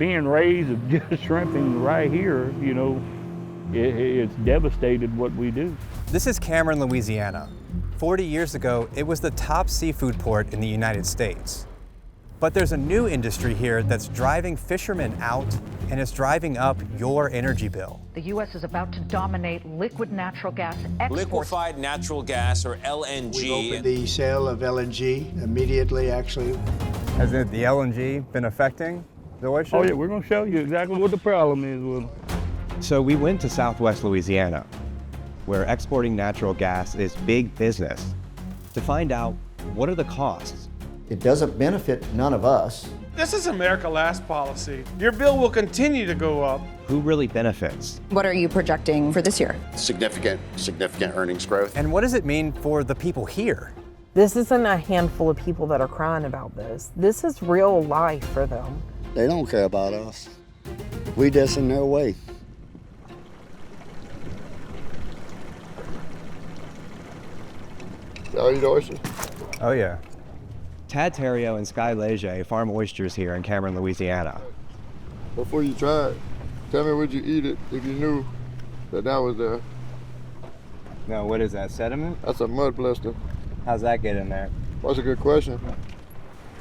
being raised of just shrimping right here, you know, it's devastated what we do. This is Cameron, Louisiana. 40 years ago, it was the top seafood port in the United States. But there's a new industry here that's driving fishermen out, and it's driving up your energy bill. The U.S. is about to dominate liquid natural gas exports. Liquefied natural gas, or LNG. We opened the sale of LNG immediately, actually. Has the LNG been affecting the oyster? Oh yeah, we're gonna show you exactly what the problem is with them. So we went to Southwest Louisiana, where exporting natural gas is big business, to find out what are the costs. It doesn't benefit none of us. This is America Last policy. Your bill will continue to go up. Who really benefits? What are you projecting for this year? Significant earnings growth. And what does it mean for the people here? This isn't a handful of people that are crying about this. This is real life for them. They don't care about us. We just in their way. Y'all eat oysters? Oh yeah. Tad Terrio and Sky Leger farm oysters here in Cameron, Louisiana. Before you try it, tell me would you eat it if you knew that was there? Now, what is that, sediment? That's a mud blister. How's that get in there? That's a good question.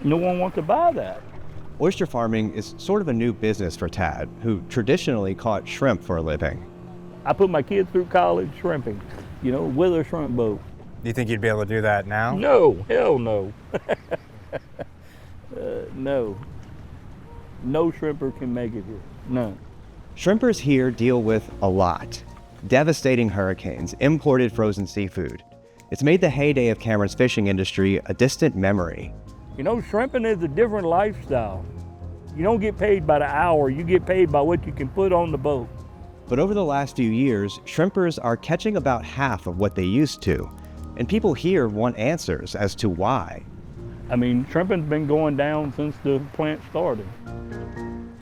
No one wants to buy that. Oyster farming is sort of a new business for Tad, who traditionally caught shrimp for a living. I put my kids through college shrimping, you know, with a shrimp boat. Do you think you'd be able to do that now? No, hell no. No. No shrimper can make it here, none. Shrimpers here deal with a lot. Devastating hurricanes, imported frozen seafood. It's made the heyday of Cameron's fishing industry a distant memory. You know, shrimping is a different lifestyle. You don't get paid by the hour, you get paid by what you can put on the boat. But over the last few years, shrimpers are catching about half of what they used to. And people here want answers as to why. I mean, shrimping's been going down since the plant started.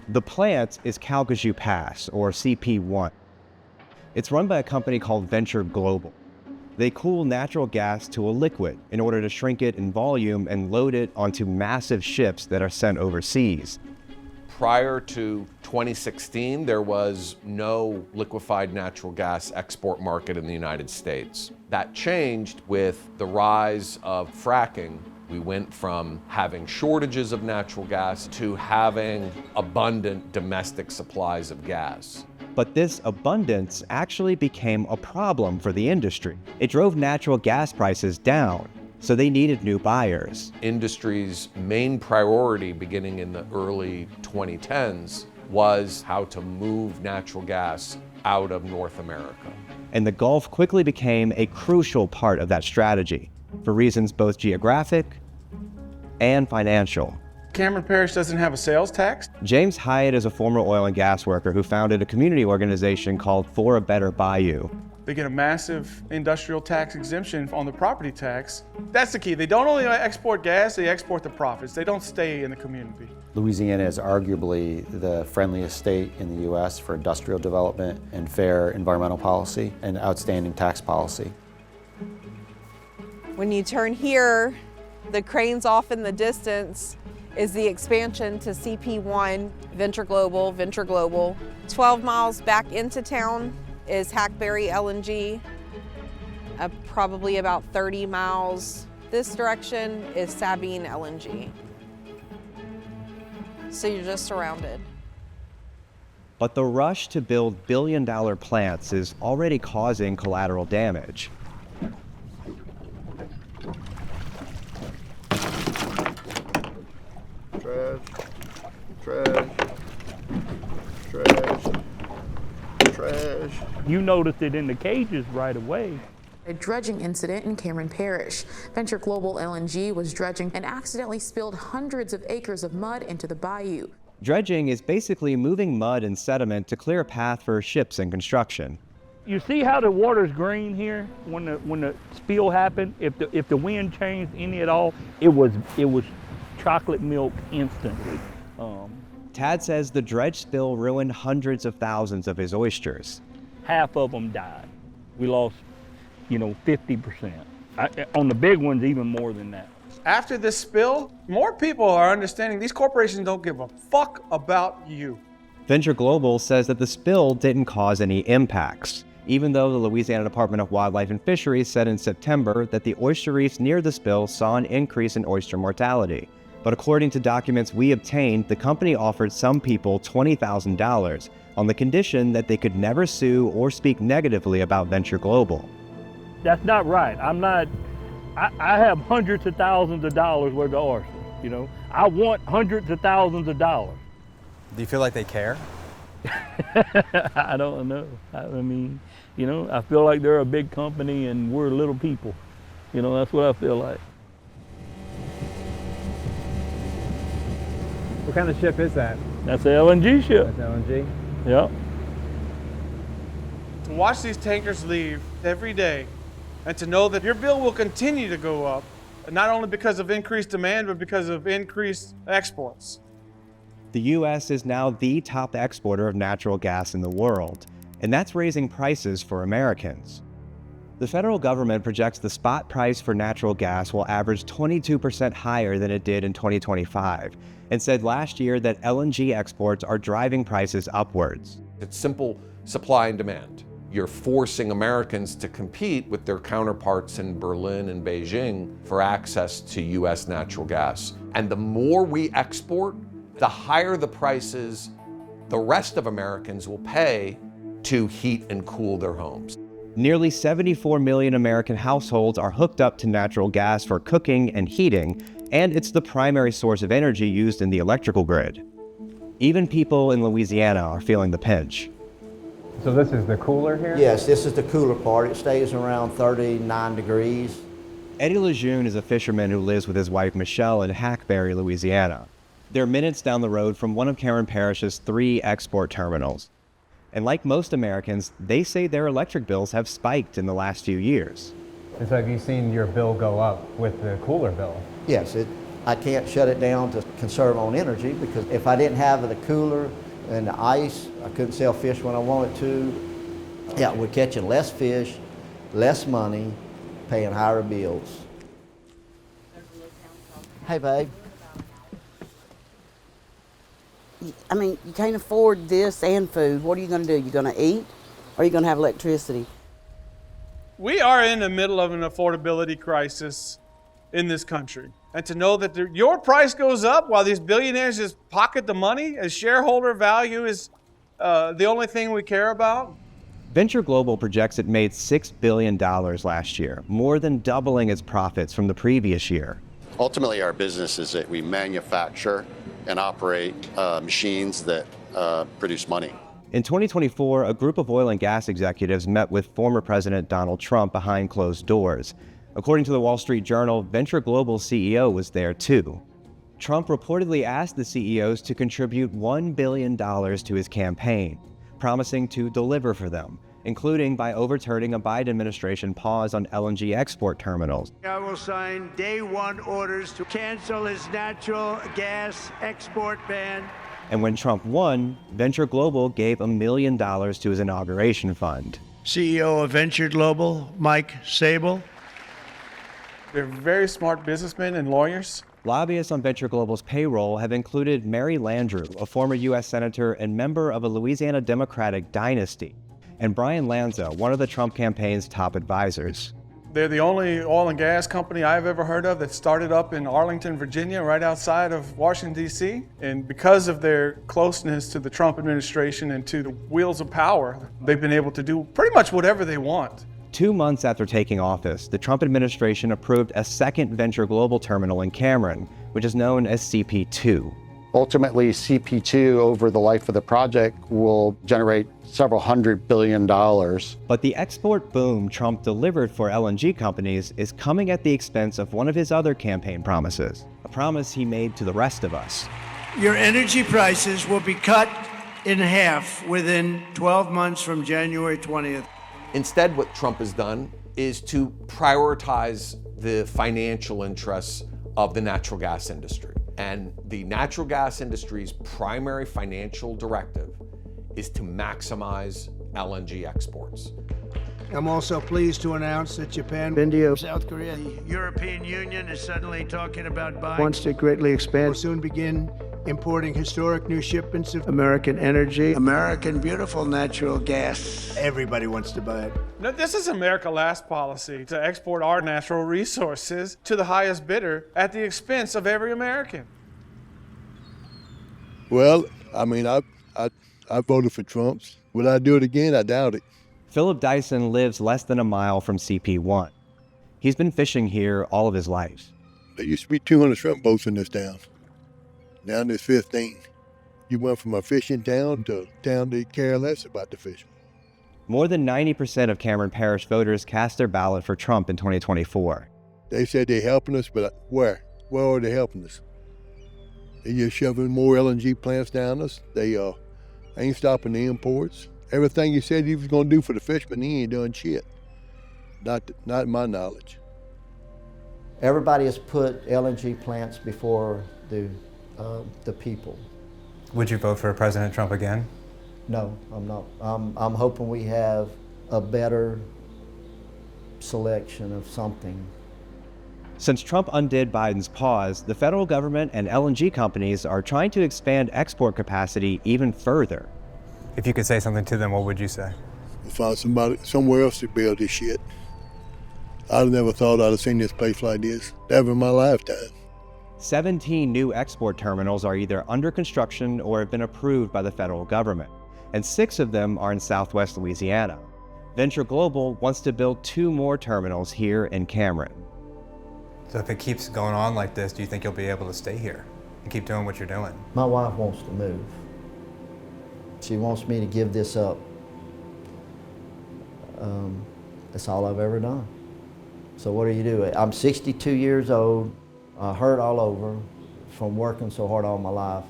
The plant is Calcasieu Pass, or CP1. It's run by a company called Venture Global. They cool natural gas to a liquid in order to shrink it in volume and load it onto massive ships that are sent overseas. Prior to 2016, there was no liquefied natural gas export market in the United States. That changed with the rise of fracking. We went from having shortages of natural gas to having abundant domestic supplies of gas. But this abundance actually became a problem for the industry. It drove natural gas prices down, so they needed new buyers. Industry's main priority beginning in the early 2010s was how to move natural gas out of North America. And the Gulf quickly became a crucial part of that strategy, for reasons both geographic and financial. Cameron Parish doesn't have a sales tax. James Hyatt is a former oil and gas worker who founded a community organization called For a Better Bayou. They get a massive industrial tax exemption on the property tax. That's the key. They don't only export gas, they export the profits. They don't stay in the community. Louisiana is arguably the friendliest state in the U.S. for industrial development and fair environmental policy and outstanding tax policy. When you turn here, the cranes off in the distance is the expansion to CP1, Venture Global. 12 miles back into town is Hackberry LNG. Probably about 30 miles this direction is Sabine LNG. So you're just surrounded. But the rush to build billion-dollar plants is already causing collateral damage. Trash, trash, trash, trash. You noticed it in the cages right away. A dredging incident in Cameron Parish. Venture Global LNG was dredging and accidentally spilled hundreds of acres of mud into the bayou. Dredging is basically moving mud and sediment to clear a path for ships and construction. You see how the water's green here when the spill happened? If the wind changed any at all, it was chocolate milk instantly. Tad says the dredge spill ruined hundreds of thousands of his oysters. Half of them died. We lost, 50%. On the big ones, even more than that. After this spill, more people are understanding these corporations don't give a fuck about you. Venture Global says that the spill didn't cause any impacts, even though the Louisiana Department of Wildlife and Fisheries said in September that the oyster reefs near the spill saw an increase in oyster mortality. But according to documents we obtained, the company offered some people $20,000 on the condition that they could never sue or speak negatively about Venture Global. That's not right. I have hundreds of thousands of dollars worth of oysters, you know. I want hundreds of thousands of dollars. Do you feel like they care? I don't know. I mean, you know, I feel like they're a big company and we're little people. You know, that's what I feel like. What kind of ship is that? That's an LNG ship. That's LNG? Yep. To watch these tankers leave every day and to know that your bill will continue to go up, not only because of increased demand, but because of increased exports. The U.S. is now the top exporter of natural gas in the world, and that's raising prices for Americans. The federal government projects the spot price for natural gas will average 22% higher than it did in 2025, and said last year that LNG exports are driving prices upwards. It's simple supply and demand. You're forcing Americans to compete with their counterparts in Berlin and Beijing for access to U.S. natural gas. And the more we export, the higher the prices the rest of Americans will pay to heat and cool their homes. Nearly 74 million American households are hooked up to natural gas for cooking and heating, and it's the primary source of energy used in the electrical grid. Even people in Louisiana are feeling the pinch. So this is the cooler here? Yes, this is the cooler part. It stays around 39 degrees. Eddie Lejeune is a fisherman who lives with his wife Michelle in Hackberry, Louisiana. They're minutes down the road from one of Cameron Parish's 3 export terminals. And like most Americans, they say their electric bills have spiked in the last few years. And so have you seen your bill go up with the cooler bill? Yes, I can't shut it down to conserve on energy, because if I didn't have the cooler and the ice, I couldn't sell fish when I wanted to. Yeah, we're catching less fish, less money, paying higher bills. Hey, babe. I mean, you can't afford this and food. What are you going to do? You're going to eat, or are you going to have electricity? We are in the middle of an affordability crisis in this country. And to know that your price goes up while these billionaires just pocket the money, as shareholder value is the only thing we care about. Venture Global projects it made $6 billion last year, more than doubling its profits from the previous year. Ultimately, our business is that we manufacture and operate machines that produce money. In 2024, a group of oil and gas executives met with former President Donald Trump behind closed doors. According to the Wall Street Journal, Venture Global's CEO was there too. Trump reportedly asked the CEOs to contribute $1 billion to his campaign, promising to deliver for them, including by overturning a Biden administration pause on LNG export terminals. I will sign day 1 orders to cancel his natural gas export ban. And when Trump won, Venture Global gave $1 million to his inauguration fund. CEO of Venture Global, Mike Sable. They're very smart businessmen and lawyers. Lobbyists on Venture Global's payroll have included Mary Landrieu, a former U.S. Senator and member of a Louisiana Democratic dynasty, and Brian Lanza, one of the Trump campaign's top advisors. They're the only oil and gas company I've ever heard of that started up in Arlington, Virginia, right outside of Washington, D.C. And because of their closeness to the Trump administration and to the wheels of power, they've been able to do pretty much whatever they want. 2 months after taking office, the Trump administration approved a second Venture Global terminal in Cameron, which is known as CP2. Ultimately, CP2, over the life of the project, will generate several $100 billion. But the export boom Trump delivered for LNG companies is coming at the expense of one of his other campaign promises, a promise he made to the rest of us. Your energy prices will be cut in half within 12 months from January 20th. Instead, what Trump has done is to prioritize the financial interests of the natural gas industry. And the natural gas industry's primary financial directive is to maximize LNG exports. I'm also pleased to announce that Japan, India, South Korea, the European Union is suddenly talking about buying, wants to greatly expand, will soon begin importing historic new shipments of American energy, American beautiful natural gas. Everybody wants to buy it. Now, this is America Last policy, to export our natural resources to the highest bidder at the expense of every American. Well, I mean, I voted for Trump's. Will I do it again? I doubt it. Philip Dyson lives less than a mile from CP1. He's been fishing here all of his life. There used to be 200 shrimp boats in this town. Now there's 15. You went from a fishing town to a town that care less about the fishing. More than 90% of Cameron Parish voters cast their ballot for Trump in 2024. They said they're helping us, but where? Where are they helping us? They just shoving more LNG plants down us. They ain't stopping the imports. Everything he said he was going to do for the fishermen, he ain't doing shit. Not in my knowledge. Everybody has put LNG plants before the people. Would you vote for President Trump again? No, I'm not. I'm hoping we have a better selection of something. Since Trump undid Biden's pause, the federal government and LNG companies are trying to expand export capacity even further. If you could say something to them, what would you say? Find somebody somewhere else to build this shit. I'd never thought I'd have seen this place like this ever in my lifetime. 17 new export terminals are either under construction or have been approved by the federal government, and 6 of them are in southwest Louisiana. Venture Global wants to build 2 more terminals here in Cameron. So if it keeps going on like this, do you think you'll be able to stay here and keep doing what you're doing? My wife wants to move. She wants me to give this up. That's all I've ever done. So what do you do? I'm 62 years old, hurt all over from working so hard all my life.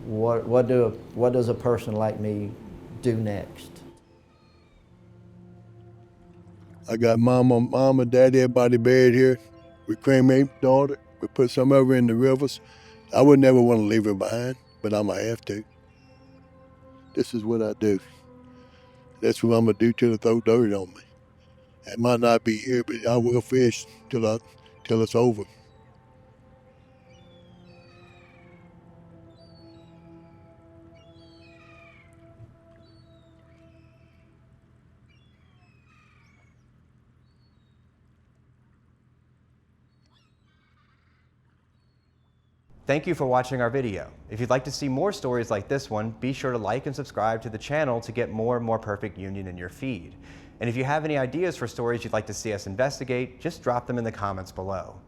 What does a person like me do next? I got mama, daddy, everybody buried here. We cremated daughter. We put some of her in the rivers. I would never want to leave her behind, but I'm going to have to. This is what I do. That's what I'm going to do till they throw dirt on me. I might not be here, but I will fish till it's over. Thank you for watching our video. If you'd like to see more stories like this one, be sure to like and subscribe to the channel to get more and more perfect union in your feed. And if you have any ideas for stories you'd like to see us investigate, just drop them in the comments below.